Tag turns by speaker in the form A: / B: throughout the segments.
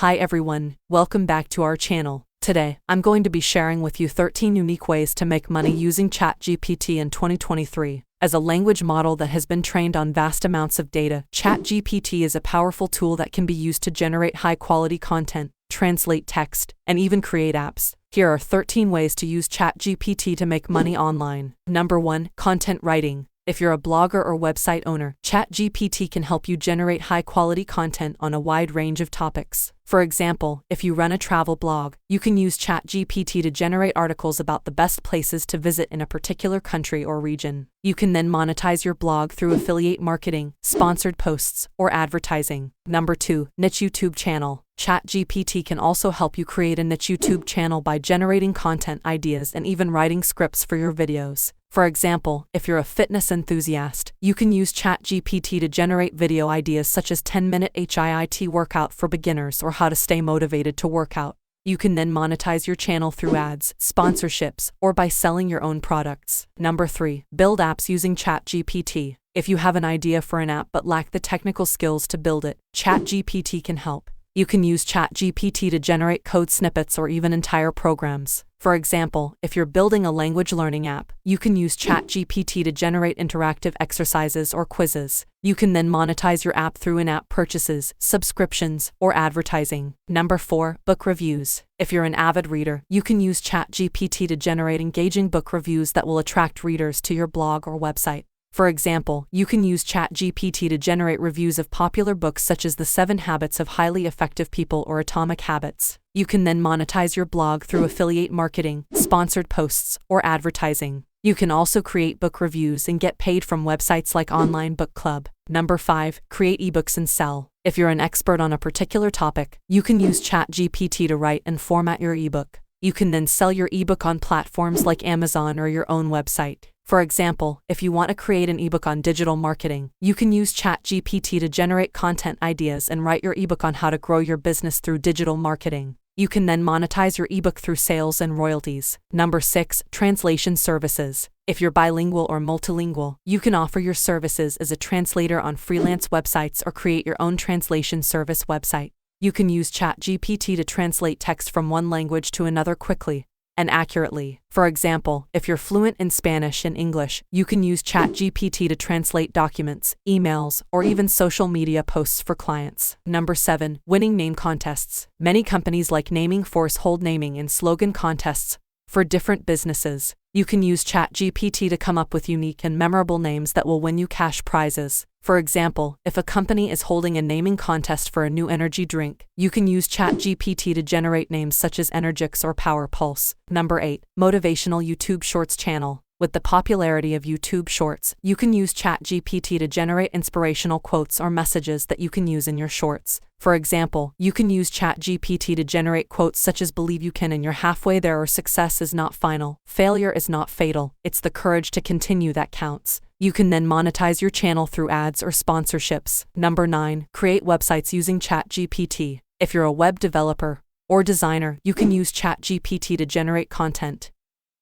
A: Hi everyone, welcome back to our channel. Today, I'm going to be sharing with you 13 unique ways to make money using Chat GPT in 2023. As a language model that has been trained on vast amounts of data, Chat GPT is a powerful tool that can be used to generate high-quality content, translate text, and even create apps. Here are 13 ways to use Chat GPT to make money online. Number 1. Content writing. If you're a blogger or website owner, Chat GPT can help you generate high-quality content on a wide range of topics. For example, if you run a travel blog, you can use Chat GPT to generate articles about the best places to visit in a particular country or region. You can then monetize your blog through affiliate marketing, sponsored posts, or advertising. Number 2. Niche YouTube channel. Chat GPT can also help you create a niche YouTube channel by generating content ideas and even writing scripts for your videos. For example, if you're a fitness enthusiast, you can use Chat GPT to generate video ideas such as 10-minute HIIT workout for beginners or how to stay motivated to work out. You can then monetize your channel through ads, sponsorships, or by selling your own products. Number 3. Build apps using Chat GPT. If you have an idea for an app but lack the technical skills to build it, Chat GPT can help. You can use Chat GPT to generate code snippets or even entire programs. For example, if you're building a language learning app, you can use Chat GPT to generate interactive exercises or quizzes. You can then monetize your app through in-app purchases, subscriptions, or advertising. Number 4. Book reviews. If you're an avid reader, you can use Chat GPT to generate engaging book reviews that will attract readers to your blog or website. For example, you can use Chat GPT to generate reviews of popular books such as The 7 Habits of Highly Effective People or Atomic Habits. You can then monetize your blog through affiliate marketing, sponsored posts, or advertising. You can also create book reviews and get paid from websites like Online Book Club. Number 5. Create ebooks and sell. If you're an expert on a particular topic, you can use Chat GPT to write and format your ebook. You can then sell your ebook on platforms like Amazon or your own website. For example, if you want to create an ebook on digital marketing, you can use Chat GPT to generate content ideas and write your ebook on how to grow your business through digital marketing. You can then monetize your ebook through sales and royalties. Number 6. Translation services. If you're bilingual or multilingual, you can offer your services as a translator on freelance websites or create your own translation service website. You can use Chat GPT to translate text from one language to another quickly and accurately. For example, if you're fluent in Spanish and English, you can use Chat GPT to translate documents, emails, or even social media posts for clients. Number 7. Winning name contests. Many companies like Naming Force hold naming and slogan contests for different businesses. You can use Chat GPT to come up with unique and memorable names that will win you cash prizes. For example, if a company is holding a naming contest for a new energy drink, you can use Chat GPT to generate names such as Energix or Power Pulse. Number 8. Motivational YouTube Shorts channel. With the popularity of YouTube Shorts, you can use Chat GPT to generate inspirational quotes or messages that you can use in your shorts. For example, you can use Chat GPT to generate quotes such as "Believe you can and you're halfway there," or "Success is not final, failure is not fatal, it's the courage to continue that counts." You can then monetize your channel through ads or sponsorships. Number 9. Create websites using Chat GPT. If you're a web developer or designer, you can use Chat GPT to generate content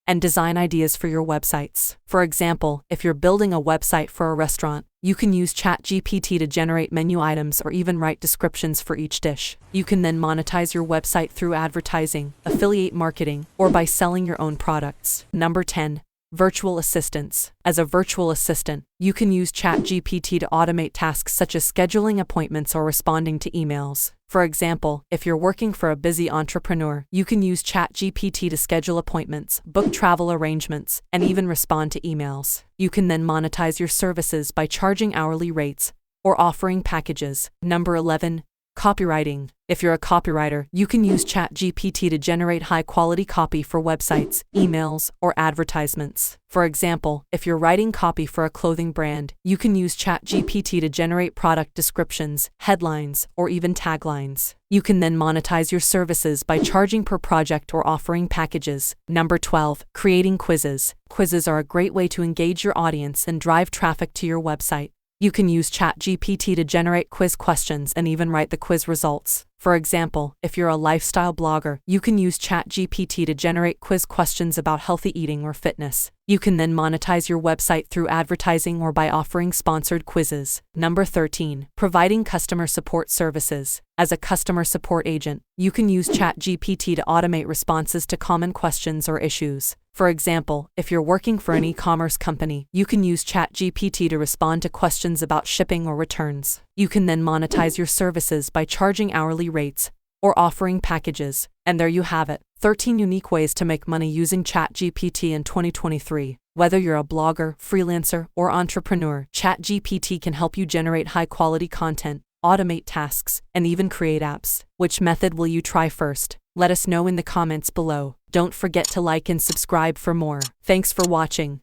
A: and design ideas for your websites. For example, if you're building a website for a restaurant, you can use Chat GPT to generate menu items or even write descriptions for each dish. You can then monetize your website through advertising, affiliate marketing, or by selling your own products. Number 10. Virtual assistants. As a virtual assistant, you can use Chat GPT to automate tasks such as scheduling appointments or responding to emails. For example, if you're working for a busy entrepreneur, you can use Chat GPT to schedule appointments, book travel arrangements, and even respond to emails. You can then monetize your services by charging hourly rates or offering packages. Number 11. Copywriting. If you're a copywriter, you can use Chat GPT to generate high-quality copy for websites, emails, or advertisements. For example, if you're writing copy for a clothing brand, you can use Chat GPT to generate product descriptions, headlines, or even taglines. You can then monetize your services by charging per project or offering packages. Number 12. Creating quizzes. Quizzes are a great way to engage your audience and drive traffic to your website. You can use Chat GPT to generate quiz questions and even write the quiz results. For example, if you're a lifestyle blogger, you can use Chat GPT to generate quiz questions about healthy eating or fitness. You can then monetize your website through advertising or by offering sponsored quizzes. Number 13. Providing customer support services. As a customer support agent, you can use Chat GPT to automate responses to common questions or issues. For example, if you're working for an e-commerce company, you can use Chat GPT to respond to questions about shipping or returns. You can then monetize your services by charging hourly rates or offering packages. And there you have it, 13 unique ways to make money using Chat GPT in 2023. Whether you're a blogger, freelancer, or entrepreneur, Chat GPT can help you generate high-quality content, automate tasks, and even create apps. Which method will you try first? Let us know in the comments below. Don't forget to like and subscribe for more. Thanks for watching.